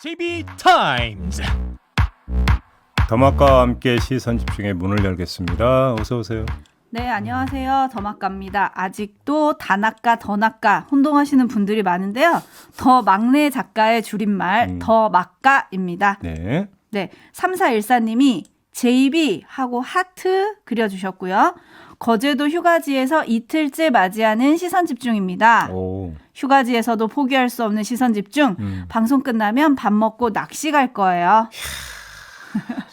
TV 타임즈. 더마카와 함께 시선 집중의 문을 열겠습니다. 어서 오세요. 네, 안녕하세요. 더마카입니다. 아직도 다나카, 더나카 혼동하시는 분들이 많은데요. 더 막내 작가의 줄임말 더마카입니다. 네. 네, 3414님이 JB 하고 하트 그려주셨고요. 거제도 휴가지에서 이틀째 맞이하는 시선 집중입니다. 오. 휴가지에서도 포기할 수 없는 시선 집중. 방송 끝나면 밥 먹고 낚시 갈 거예요.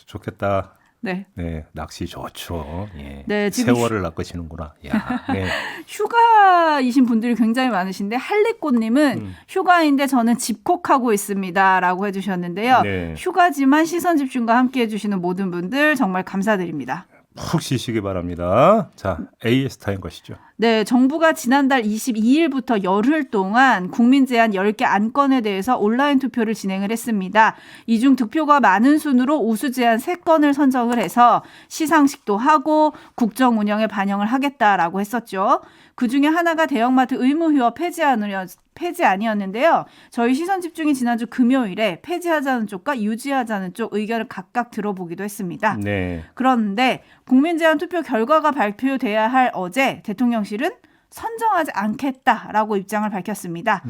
좋겠다. 네. 네, 낚시 좋죠. 예. 네, 지금 세월을 낚으시는구나. 야, 네. 휴가이신 분들이 굉장히 많으신데 할리꽃님은 휴가인데 저는 집콕하고 있습니다라고 해주셨는데요. 네. 휴가지만 시선 집중과 함께해 주시는 모든 분들 정말 감사드립니다. 푹 쉬시기 바랍니다. 자, AS 타임 것이죠. 네, 정부가 지난달 22일부터 열흘 동안 국민 제안 10개 안건에 대해서 온라인 투표를 진행을 했습니다. 이 중 득표가 많은 순으로 우수 제안 3건을 선정을 해서 시상식도 하고 국정 운영에 반영을 하겠다라고 했었죠. 그중에 하나가 대형마트 의무휴업 폐지안이었는데요. 저희 시선 집중이 지난주 금요일에 폐지하자는 쪽과 유지하자는 쪽 의견을 각각 들어보기도 했습니다. 네. 그런데 국민제안 투표 결과가 발표돼야 할 어제 대통령실은 선정하지 않겠다라고 입장을 밝혔습니다.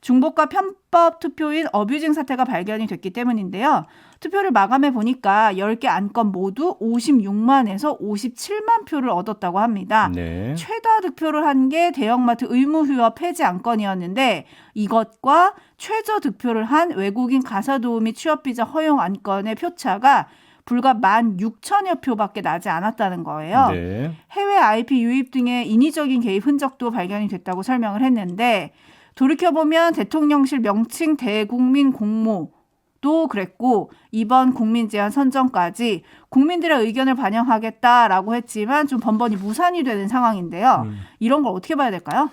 중복과 편법 투표인 어뷰징 사태가 발견이 됐기 때문인데요. 투표를 마감해 보니까 10개 안건 모두 56만에서 57만 표를 얻었다고 합니다. 네. 최다 득표를 한 게 대형마트 의무휴업 폐지 안건이었는데 이것과 최저 득표를 한 외국인 가사도우미 취업비자 허용 안건의 표차가 불과 16,000여 표밖에 나지 않았다는 거예요. 네. 해외 IP 유입 등의 인위적인 개입 흔적도 발견이 됐다고 설명을 했는데 돌이켜보면 대통령실 명칭 대국민 공모도 그랬고 이번 국민제안 선정까지 국민들의 의견을 반영하겠다라고 했지만 좀 번번이 무산이 되는 상황인데요. 이런 걸 어떻게 봐야 될까요?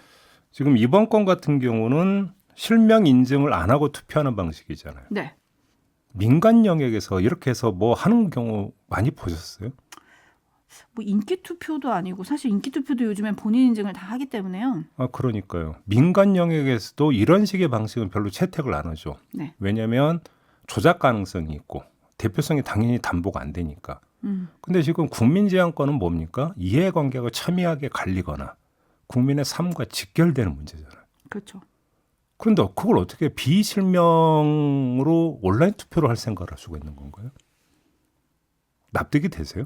지금 이번 건 같은 경우는 실명 인증을 안 하고 투표하는 방식이잖아요. 네. 민간 영역에서 이렇게 해서 뭐 하는 경우 많이 보셨어요? 뭐 인기 투표도 아니고 사실 인기 투표도 요즘엔 본인 인증을 다 하기 때문에요. 아, 그러니까요. 민간 영역에서도 이런 식의 방식은 별로 채택을 안 하죠. 네. 왜냐하면 조작 가능성이 있고 대표성이 당연히 담보가 안 되니까. 근데 지금 국민제안권은 뭡니까? 이해관계가 첨예하게 갈리거나 국민의 삶과 직결되는 문제잖아요. 그렇죠. 그런데 그걸 어떻게 비실명으로 온라인 투표를 할 생각을 할 수가 있는 건가요? 납득이 되세요?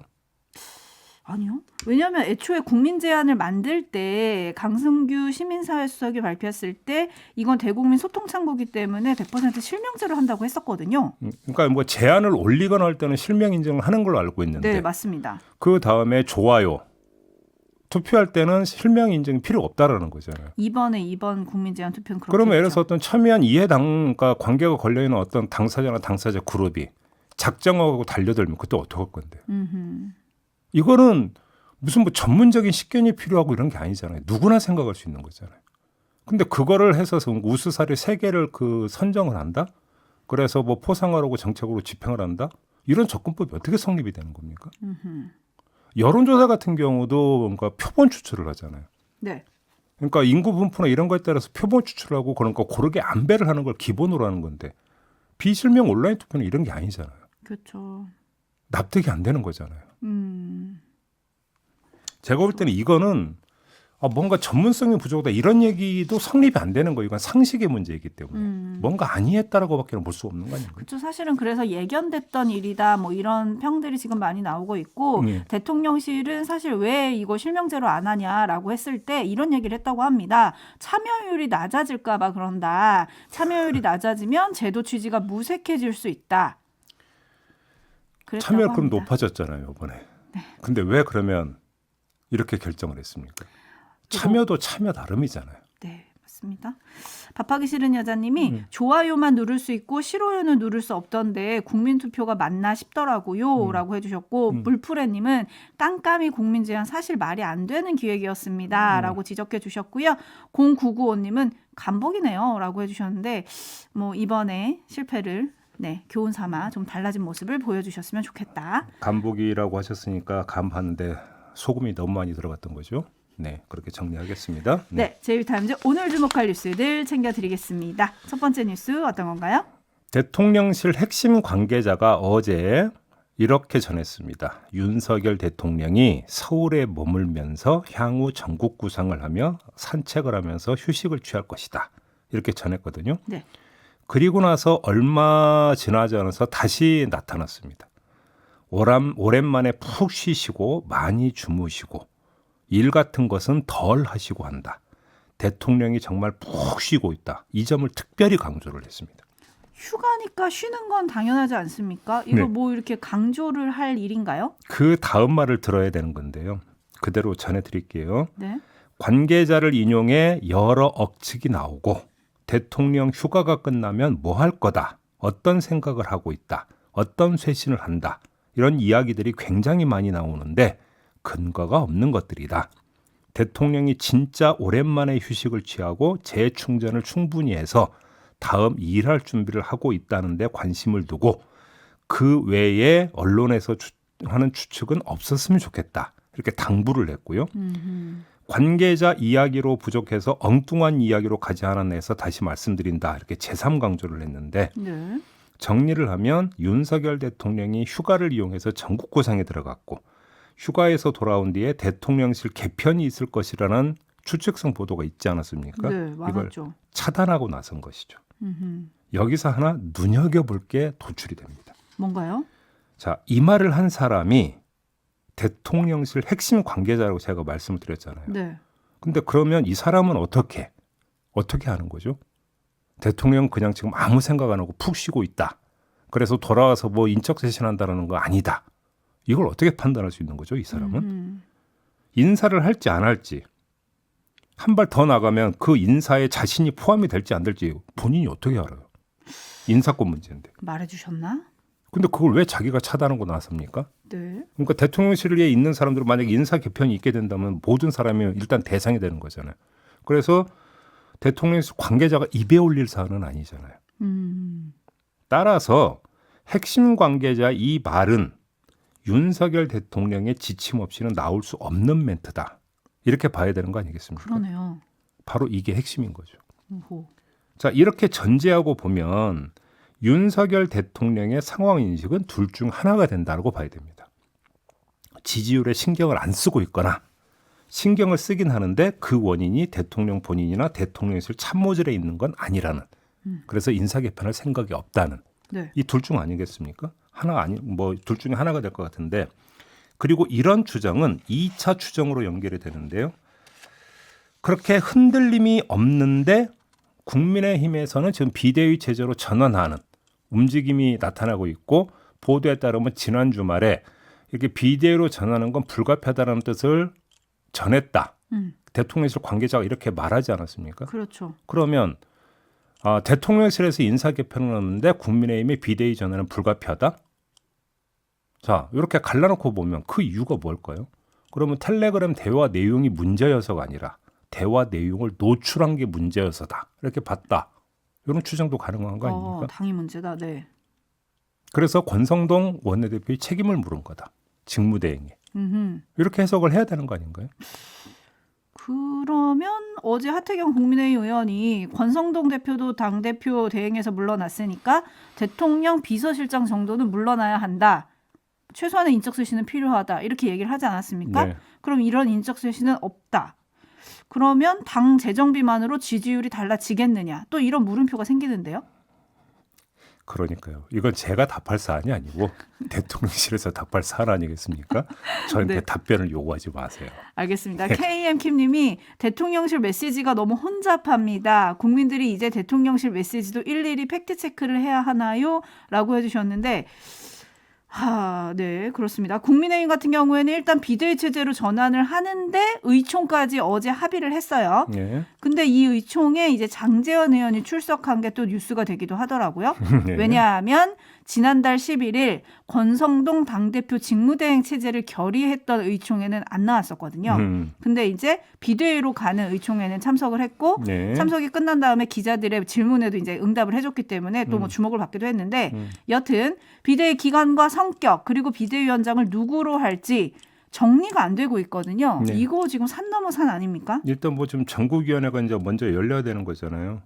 아니요. 왜냐하면 애초에 국민 제안을 만들 때 강승규 시민사회 수석이 발표했을 때 이건 대국민 소통 창구기 때문에 100% 실명제로 한다고 했었거든요. 그러니까 뭐 제안을 올리거나 할 때는 실명 인증을 하는 걸로 알고 있는데 네, 맞습니다. 그 다음에 좋아요. 투표할 때는 실명 인증이 필요 없다라는 거잖아요. 이번 국민 제안 투표는 그렇게 그러면 예를 했죠. 들어서 어떤 첨예한 이해당과 관계가 걸려있는 어떤 당사자나 당사자 그룹이 작정하고 달려들면 그때 어떡할 건데요? 이거는 무슨 뭐 전문적인 식견이 필요하고 이런 게 아니잖아요. 누구나 생각할 수 있는 거잖아요. 근데 그거를 해서 우수 사례 3개를 그 선정을 한다? 그래서 뭐 포상하라고 정책으로 집행을 한다? 이런 접근법이 어떻게 성립이 되는 겁니까? 여론조사 같은 경우도 뭔가 표본 추출을 하잖아요. 네. 그러니까 인구 분포나 이런 거에 따라서 표본 추출하고 그러니까 고르게 안배를 하는 걸 기본으로 하는 건데 비실명 온라인 투표는 이런 게 아니잖아요. 그렇죠. 납득이 안 되는 거잖아요. 제가 볼 때는 이거는 뭔가 전문성이 부족하다 이런 얘기도 성립이 안 되는 거예요. 이건 상식의 문제이기 때문에 뭔가 아니했다라고밖에 볼 수 없는 거 아닌가요? 그렇죠. 사실은 그래서 예견됐던 일이다 뭐 이런 평들이 지금 많이 나오고 있고 대통령실은 사실 왜 이거 실명제로 안 하냐라고 했을 때 이런 얘기를 했다고 합니다. 참여율이 낮아질까 봐 그런다. 참여율이 낮아지면 제도 취지가 무색해질 수 있다. 참여율 그럼 합니다. 높아졌잖아요, 이번에. 네. 근데 왜 그러면 이렇게 결정을 했습니까? 참여도 참여 나름이잖아요. 네, 맞습니다. 밥하기 싫은 여자님이 좋아요만 누를 수 있고 싫어요는 누를 수 없던데 국민투표가 맞나 싶더라고요 라고 해주셨고 물프레님은 깜깜이 국민제안 사실 말이 안 되는 기획이었습니다 라고 지적해 주셨고요. 0995님은 감복이네요 라고 해주셨는데 뭐 이번에 실패를 교훈 삼아 좀 달라진 모습을 보여주셨으면 좋겠다. 간복이라고 하셨으니까 감하는데 소금이 너무 많이 들어갔던 거죠. 네, 그렇게 정리하겠습니다. 네, 제이타임즈 오늘 주목할 뉴스들 챙겨드리겠습니다. 첫 번째 뉴스 어떤 건가요? 대통령실 핵심 관계자가 어제 이렇게 전했습니다. 윤석열 대통령이 서울에 머물면서 향후 전국 구상을 하며 산책을 하면서 휴식을 취할 것이다. 이렇게 전했거든요. 네. 그리고 나서 얼마 지나지 않아서 다시 나타났습니다. 오랜만에 푹 쉬시고 많이 주무시고 일 같은 것은 덜 하시고 한다. 대통령이 정말 푹 쉬고 있다. 이 점을 특별히 강조를 했습니다. 휴가니까 쉬는 건 당연하지 않습니까? 이거 네. 뭐 이렇게 강조를 할 일인가요? 그 다음 말을 들어야 되는 건데요. 그대로 전해드릴게요. 네. 관계자를 인용해 여러 억측이 나오고 대통령 휴가가 끝나면 뭐 할 거다. 어떤 생각을 하고 있다. 어떤 쇄신을 한다. 이런 이야기들이 굉장히 많이 나오는데 근거가 없는 것들이다. 대통령이 진짜 오랜만에 휴식을 취하고 재충전을 충분히 해서 다음 일할 준비를 하고 있다는 데 관심을 두고 그 외에 언론에서 하는 추측은 없었으면 좋겠다. 이렇게 당부를 했고요. 관계자 이야기로 부족해서 엉뚱한 이야기로 가지 않았나 다시 말씀드린다. 이렇게 제3강조를 했는데 네. 정리를 하면 윤석열 대통령이 휴가를 이용해서 전국 구상에 들어갔고 휴가에서 돌아온 뒤에 대통령실 개편이 있을 것이라는 추측성 보도가 있지 않았습니까? 네, 이걸 많았죠. 차단하고 나선 것이죠. 여기서 하나 눈여겨볼 게 도출이 됩니다. 뭔가요? 자, 이 말을 한 사람이 대통령실 핵심 관계자라고 제가 말씀을 드렸잖아요. 네. 근데 그러면 이 사람은 어떻게 하는 거죠? 대통령 그냥 지금 아무 생각 안 하고 푹 쉬고 있다. 그래서 돌아와서 뭐 인적쇄신한다는 거 아니다. 이걸 어떻게 판단할 수 있는 거죠, 이 사람은? 인사를 할지 안 할지, 한 발 더 나가면 그 인사에 자신이 포함이 될지 안 될지 본인이 어떻게 알아요? 인사권 문제인데. 말해주셨나? 근데 그걸 왜 자기가 차단하고 나섭니까? 네. 그러니까 대통령실에 있는 사람들은 만약에 인사 개편이 있게 된다면 모든 사람이 일단 대상이 되는 거잖아요. 그래서 대통령실 관계자가 입에 올릴 사안은 아니잖아요. 따라서 핵심 관계자 이 말은 윤석열 대통령의 지침 없이는 나올 수 없는 멘트다. 이렇게 봐야 되는 거 아니겠습니까? 그러네요. 바로 이게 핵심인 거죠. 오호. 자, 이렇게 전제하고 보면 윤석열 대통령의 상황 인식은 둘 중 하나가 된다고 봐야 됩니다. 지지율에 신경을 안 쓰고 있거나 신경을 쓰긴 하는데 그 원인이 대통령 본인이나 대통령실 참모질에 있는 건 아니라는. 그래서 인사 개편할 생각이 없다는. 네. 이 둘 중 아니겠습니까? 둘 중에 하나가 될 것 같은데. 그리고 이런 추정은 2차 추정으로 연결이 되는데요. 그렇게 흔들림이 없는데 국민의힘에서는 지금 비대위 체제로 전환하는 움직임이 나타나고 있고 보도에 따르면 지난 주말에 이렇게 비대위로 전환하는 건 불가피하다는 뜻을 전했다. 대통령실 관계자가 이렇게 말하지 않았습니까? 그렇죠. 그러면 대통령실에서 인사 개편을 하는데 국민의힘의 비대위 전환은 불가피하다? 자, 이렇게 갈라놓고 보면 그 이유가 뭘까요? 그러면 텔레그램 대화 내용이 문제여서가 아니라 대화 내용을 노출한 게 문제여서다. 이렇게 봤다. 이런 추정도 가능한 거 아닙니까? 당이 문제다. 네. 그래서 권성동 원내대표의 책임을 물은 거다. 직무대행에. 이렇게 해석을 해야 되는 거 아닌가요? 그러면 어제 하태경 국민의힘 의원이 권성동 대표도 당대표 대행에서 물러났으니까 대통령 비서실장 정도는 물러나야 한다. 최소한의 인적쇄신은 필요하다. 이렇게 얘기를 하지 않았습니까? 네. 그럼 이런 인적쇄신은 없다. 그러면 당 재정비만으로 지지율이 달라지겠느냐. 또 이런 물음표가 생기는데요. 그러니까요. 이건 제가 답할 사안이 아니고 대통령실에서 답할 사안 아니겠습니까? 저한테 네. 답변을 요구하지 마세요. 알겠습니다. KM킴님이 대통령실 메시지가 너무 혼잡합니다. 국민들이 이제 대통령실 메시지도 일일이 팩트체크를 해야 하나요? 라고 해주셨는데 네, 그렇습니다. 국민의힘 같은 경우에는 일단 비대위 체제로 전환을 하는데 의총까지 어제 합의를 했어요. 네. 근데 이 의총에 이제 장제원 의원이 출석한 게 또 뉴스가 되기도 하더라고요. 네. 왜냐하면 지난달 11일 권성동 당대표 직무대행 체제를 결의했던 의총에는 안 나왔었거든요. 근데 이제 비대위로 가는 의총에는 참석을 했고 네. 참석이 끝난 다음에 기자들의 질문에도 이제 응답을 해줬기 때문에 또 뭐 주목을 받기도 했는데 여튼 비대위 기간과 성격 그리고 비대위원장을 누구로 할지 정리가 안 되고 있거든요. 네. 이거 지금 산 넘어 산 아닙니까? 일단 뭐 좀 전국위원회가 이제 먼저 열려야 되는 거잖아요.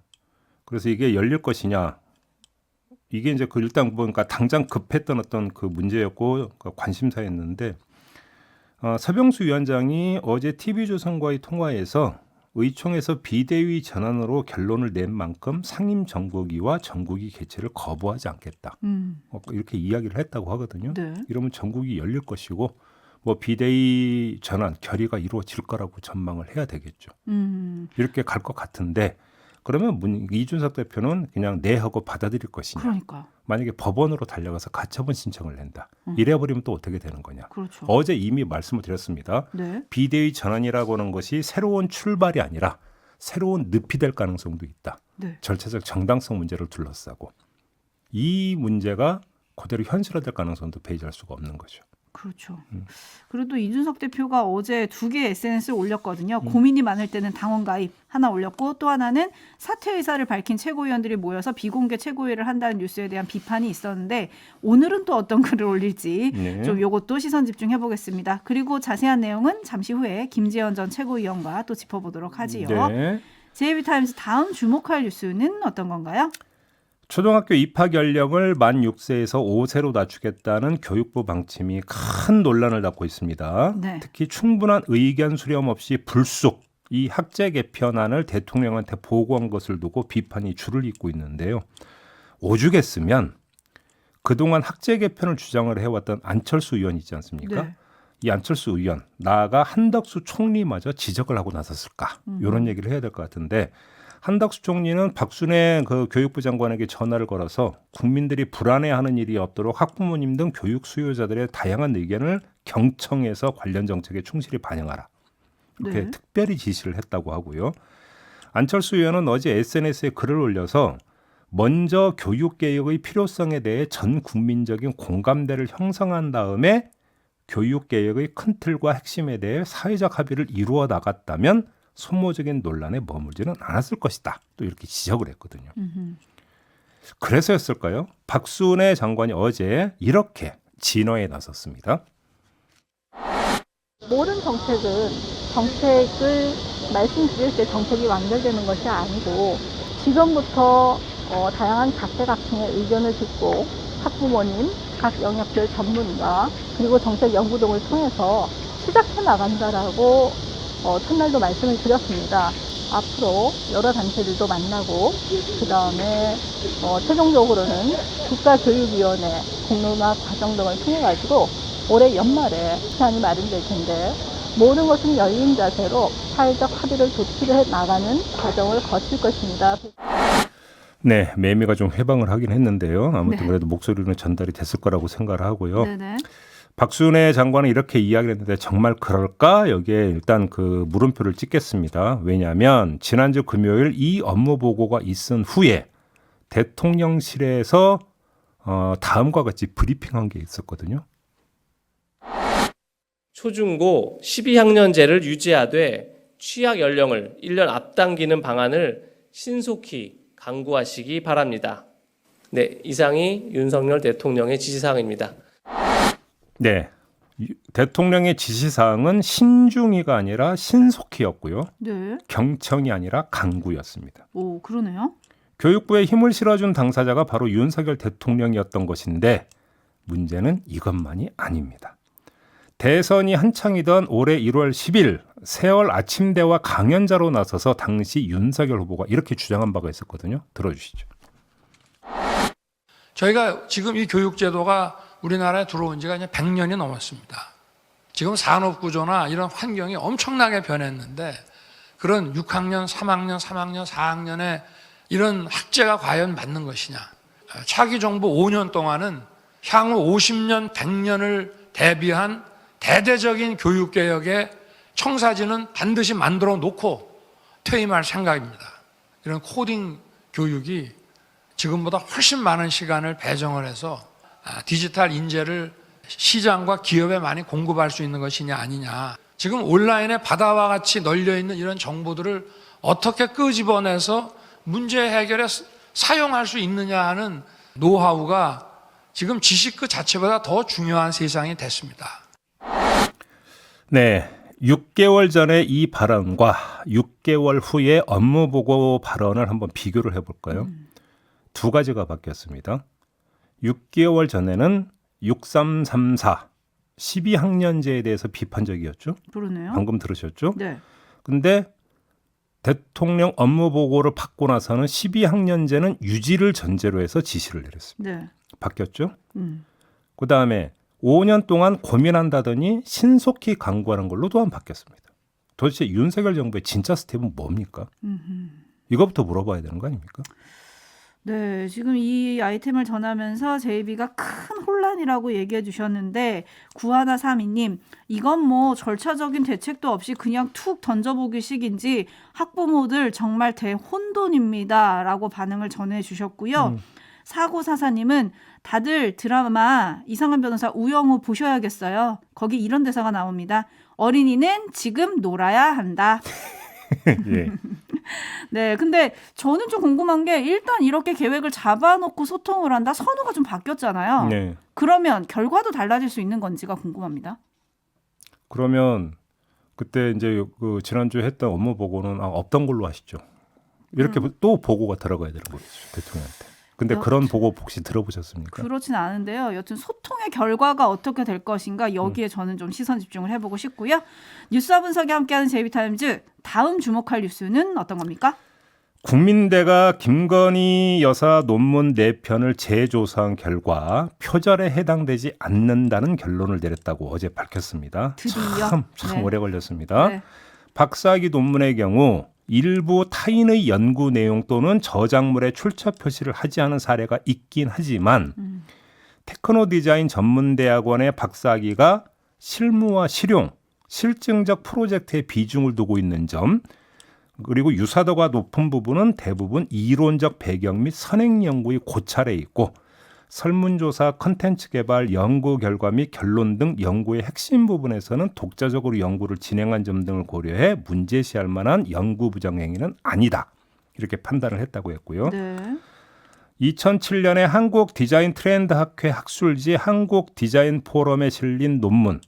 그래서 이게 열릴 것이냐 이게 이제 그 일단 보니까 당장 급했던 어떤 그 문제였고 관심사였는데 서병수 위원장이 어제 TV조선과의 통화에서 의총에서 비대위 전환으로 결론을 낸 만큼 상임정국위와 전국위 개최를 거부하지 않겠다. 이렇게 이야기를 했다고 하거든요. 네. 이러면 전국이 열릴 것이고 뭐 비대위 전환 결의가 이루어질 거라고 전망을 해야 되겠죠. 이렇게 갈 것 같은데 그러면 이준석 대표는 그냥 네 하고 받아들일 것이냐. 그러니까. 만약에 법원으로 달려가서 가처분 신청을 낸다. 이래버리면 또 어떻게 되는 거냐. 그렇죠. 어제 이미 말씀을 드렸습니다. 네. 비대위 전환이라고 하는 것이 새로운 출발이 아니라 새로운 늪이 될 가능성도 있다. 네. 절차적 정당성 문제를 둘러싸고 이 문제가 그대로 현실화될 가능성도 배제할 수가 없는 거죠. 그렇죠. 그래도 이준석 대표가 어제 2개의 SNS를 올렸거든요. 고민이 많을 때는 당원 가입 하나 올렸고 또 하나는 사퇴 의사를 밝힌 최고위원들이 모여서 비공개 최고위를 한다는 뉴스에 대한 비판이 있었는데 오늘은 또 어떤 글을 올릴지 네. 좀 요것도 시선 집중해 보겠습니다. 그리고 자세한 내용은 잠시 후에 김재현 전 최고위원과 또 짚어보도록 하지요. 네. JB타임즈 다음 주목할 뉴스는 어떤 건가요? 초등학교 입학 연령을 만 6세에서 5세로 낮추겠다는 교육부 방침이 큰 논란을 낳고 있습니다. 네. 특히 충분한 의견 수렴 없이 불쑥 이 학제 개편안을 대통령한테 보고한 것을 두고 비판이 줄을 잇고 있는데요. 오죽했으면 그동안 학제 개편을 주장을 해왔던 안철수 의원 있지 않습니까? 네. 이 안철수 의원, 나아가 한덕수 총리마저 지적을 하고 나섰을까? 이런 얘기를 해야 될 것 같은데 한덕수 총리는 박순애 그 교육부 장관에게 전화를 걸어서 국민들이 불안해하는 일이 없도록 학부모님 등 교육 수요자들의 다양한 의견을 경청해서 관련 정책에 충실히 반영하라. 이렇게 네. 특별히 지시를 했다고 하고요. 안철수 의원은 어제 SNS에 글을 올려서 먼저 교육개혁의 필요성에 대해 전 국민적인 공감대를 형성한 다음에 교육개혁의 큰 틀과 핵심에 대해 사회적 합의를 이루어 나갔다면 소모적인 논란에 머물지는 않았을 것이다. 또 이렇게 지적을 했거든요. 그래서였을까요? 박순애 장관이 어제 이렇게 진화에 나섰습니다. 모든 정책을 말씀드릴 때 정책이 완결되는 것이 아니고 지금부터 다양한 각계각층의 의견을 듣고 학부모님, 각 영역별 전문가 그리고 정책연구동을 통해서 시작해 나간다라고 첫날도 말씀을 드렸습니다. 앞으로 여러 단체들도 만나고 그 다음에 최종적으로는 국가교육위원회 공론화 과정 등을 통해 가지고 올해 연말에 시한이 마련될 텐데 모든 것은 열린 자세로 사회적 합의를 도출해 나가는 과정을 거칠 것입니다. 네, 매미가 좀 해방을 하긴 했는데요. 아무튼 네. 그래도 목소리는 전달이 됐을 거라고 생각을 하고요. 네네. 박순애 장관은 이렇게 이야기를 했는데 정말 그럴까? 여기에 일단 그 물음표를 찍겠습니다. 왜냐하면 지난주 금요일 이 업무 보고가 있은 후에 대통령실에서 다음과 같이 브리핑한 게 있었거든요. 초중고 12학년제를 유지하되 취학 연령을 1년 앞당기는 방안을 신속히 강구하시기 바랍니다. 네, 이상이 윤석열 대통령의 지시사항입니다. 네, 대통령의 지시사항은 신중히가 아니라 신속히였고요. 네. 경청이 아니라 강구였습니다. 오, 그러네요. 교육부에 힘을 실어준 당사자가 바로 윤석열 대통령이었던 것인데 문제는 이것만이 아닙니다. 대선이 한창이던 올해 1월 10일 세월 아침대와 강연자로 나서서 당시 윤석열 후보가 이렇게 주장한 바가 있었거든요. 들어주시죠. 저희가 지금 이 교육제도가 우리나라에 들어온 지가 이제 100년이 넘었습니다. 지금 산업구조나 이런 환경이 엄청나게 변했는데 그런 6학년, 3학년, 3학년, 4학년에 이런 학제가 과연 맞는 것이냐. 차기 정부 5년 동안은 향후 50년, 100년을 대비한 대대적인 교육개혁의 청사진은 반드시 만들어 놓고 퇴임할 생각입니다. 이런 코딩 교육이 지금보다 훨씬 많은 시간을 배정을 해서 디지털 인재를 시장과 기업에 많이 공급할 수 있는 것이냐 아니냐. 지금 온라인에 바다와 같이 널려있는 이런 정보들을 어떻게 끄집어내서 문제 해결에 사용할 수 있느냐 하는 노하우가 지금 지식 그 자체보다 더 중요한 세상이 됐습니다. 네, 6개월 전에 이 발언과 6개월 후에 업무보고 발언을 한번 비교를 해볼까요? 두 가지가 바뀌었습니다. 6개월 전에는 6334 12학년제에 대해서 비판적이었죠. 그러네요. 방금 들으셨죠? 네. 근데 대통령 업무 보고를 받고 나서는 12학년제는 유지를 전제로 해서 지시를 내렸습니다. 네. 바뀌었죠? 그다음에 5년 동안 고민한다더니 신속히 강구하는 걸로 또한 바뀌었습니다. 도대체 윤석열 정부의 진짜 스텝은 뭡니까? 이것부터 물어봐야 되는 거 아닙니까? 네, 지금 이 아이템을 전하면서 제이비가 큰 혼란이라고 얘기해 주셨는데 9132님 이건 뭐 절차적인 대책도 없이 그냥 툭 던져보기식인지 학부모들 정말 대혼돈입니다 라고 반응을 전해 주셨고요. 4944님은 다들 드라마 이상한 변호사 우영우 보셔야겠어요. 거기 이런 대사가 나옵니다. 어린이는 지금 놀아야 한다. 예. 네, 근데 저는 좀 궁금한 게 일단 이렇게 계획을 잡아놓고 소통을 한다. 선호가 좀 바뀌었잖아요. 네. 그러면 결과도 달라질 수 있는 건지가 궁금합니다. 그러면 그때 이제 그 지난주에 했던 업무 보고는 없던 걸로 하시죠. 이렇게 또 보고가 들어가야 되는 거죠, 대통령한테. 근데 그런 보고 혹시 들어보셨습니까? 그렇진 않은데요. 여튼 소통의 결과가 어떻게 될 것인가 여기에 저는 좀 시선 집중을 해보고 싶고요. 뉴스와 분석이 함께하는 제이비타임즈 다음 주목할 뉴스는 어떤 겁니까? 국민대가 김건희 여사 논문 4편을 재조사한 결과 표절에 해당되지 않는다는 결론을 내렸다고 어제 밝혔습니다. 드디어. 참 네. 오래 걸렸습니다. 네. 박사학위 논문의 경우 일부 타인의 연구 내용 또는 저작물의 출처 표시를 하지 않은 사례가 있긴 하지만 테크노 디자인 전문대학원의 박사학위가 실무와 실용, 실증적 프로젝트에 비중을 두고 있는 점, 그리고 유사도가 높은 부분은 대부분 이론적 배경 및 선행 연구의 고찰에 있고 설문조사, 컨텐츠 개발, 연구 결과 및 결론 등 연구의 핵심 부분에서는 독자적으로 연구를 진행한 점 등을 고려해 문제시할 만한 연구 부정 행위는 아니다. 이렇게 판단을 했다고 했고요. 네. 2007년에 한국 디자인 트렌드 학회 학술지 한국 디자인 포럼에 실린 논문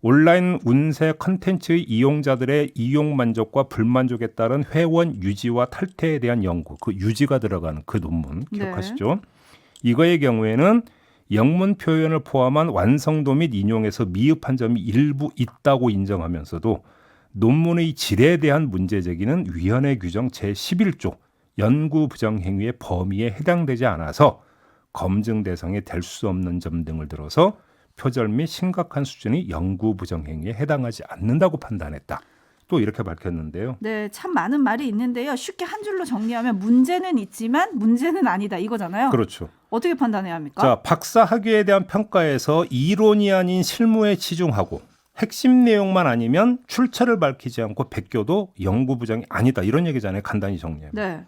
온라인 운세 컨텐츠의 이용자들의 이용 만족과 불만족에 따른 회원 유지와 탈퇴에 대한 연구, 그 유지가 들어가는 그 논문 기억하시죠? 네. 이거의 경우에는 영문 표현을 포함한 완성도 및 인용에서 미흡한 점이 일부 있다고 인정하면서도 논문의 질에 대한 문제 제기는 위헌의 규정 제11조 연구 부정 행위의 범위에 해당되지 않아서 검증 대상이 될 수 없는 점 등을 들어서 표절 및 심각한 수준의 연구 부정 행위에 해당하지 않는다고 판단했다. 또 이렇게 밝혔는데요. 네, 참 많은 말이 있는데요. 쉽게 한 줄로 정리하면 문제는 있지만 문제는 아니다 이거잖아요. 그렇죠. 어떻게 판단해야 합니까? 자, 박사 학위에 대한 평가에서 이론이 아닌 실무에 치중하고 핵심 내용만 아니면 출처를 밝히지 않고 베껴도 연구 부정이 아니다. 이런 얘기잖아요. 간단히 정리하면. 네.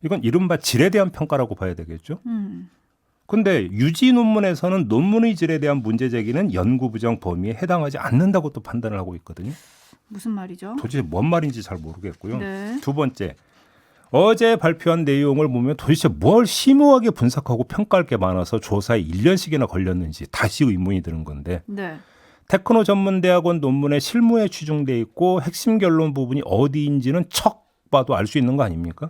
이건 이른바 질에 대한 평가라고 봐야 되겠죠. 근데 유지 논문에서는 논문의 질에 대한 문제 제기는 연구 부정 범위에 해당하지 않는다고 또 판단을 하고 있거든요. 무슨 말이죠? 도대체 뭔 말인지 잘 모르겠고요. 네. 두 번째, 어제 발표한 내용을 보면 도대체 뭘 심오하게 분석하고 평가할 게 많아서 조사에 1년씩이나 걸렸는지 다시 의문이 드는 건데 네. 테크노 전문대학원 논문에 실무에 치중돼 있고 핵심 결론 부분이 어디인지는 척 봐도 알 수 있는 거 아닙니까?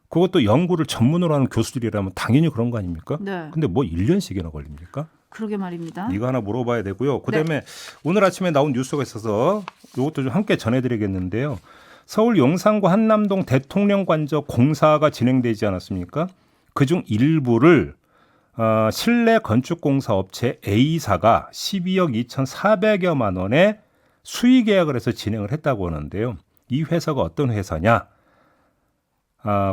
그것도 연구를 전문으로 하는 교수들이라면 당연히 그런 거 아닙니까? 네. 근데 뭐 1년씩이나 걸립니까? 그러게 말입니다. 이거 하나 물어봐야 되고요. 그다음에 오늘 아침에 나온 뉴스가 있어서 이것도 좀 함께 전해드리겠는데요. 서울 용산구 한남동 대통령관저 공사가 진행되지 않았습니까? 그중 일부를 실내 건축공사 업체 A사가 12억 2,400여만 원의 수의 계약을 해서 진행을 했다고 하는데요. 이 회사가 어떤 회사냐?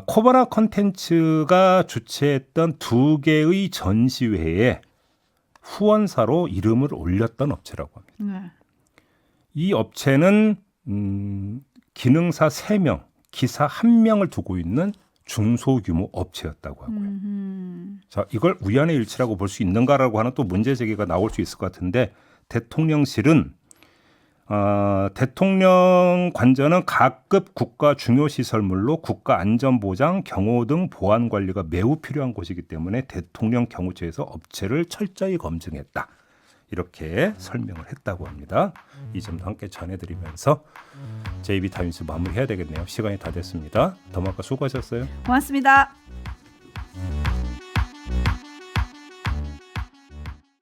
코바나 컨텐츠가 주최했던 2개의 전시회에 후원사로 이름을 올렸던 업체라고 합니다. 네. 이 업체는 기능사 3명, 기사 1명을 두고 있는 중소규모 업체였다고 하고요. 자, 이걸 우연의 일치라고 볼 수 있는가라고 하는 또 문제 제기가 나올 수 있을 것 같은데 대통령실은 대통령 관저는 각급 국가 중요시설물로 국가 안전보장, 경호 등 보안 관리가 매우 필요한 곳이기 때문에 대통령 경호처에서 업체를 철저히 검증했다. 이렇게 설명을 했다고 합니다. 이 점도 함께 전해드리면서 JB타임스 마무리해야 되겠네요. 시간이 다 됐습니다. 더마카 수고하셨어요. 고맙습니다.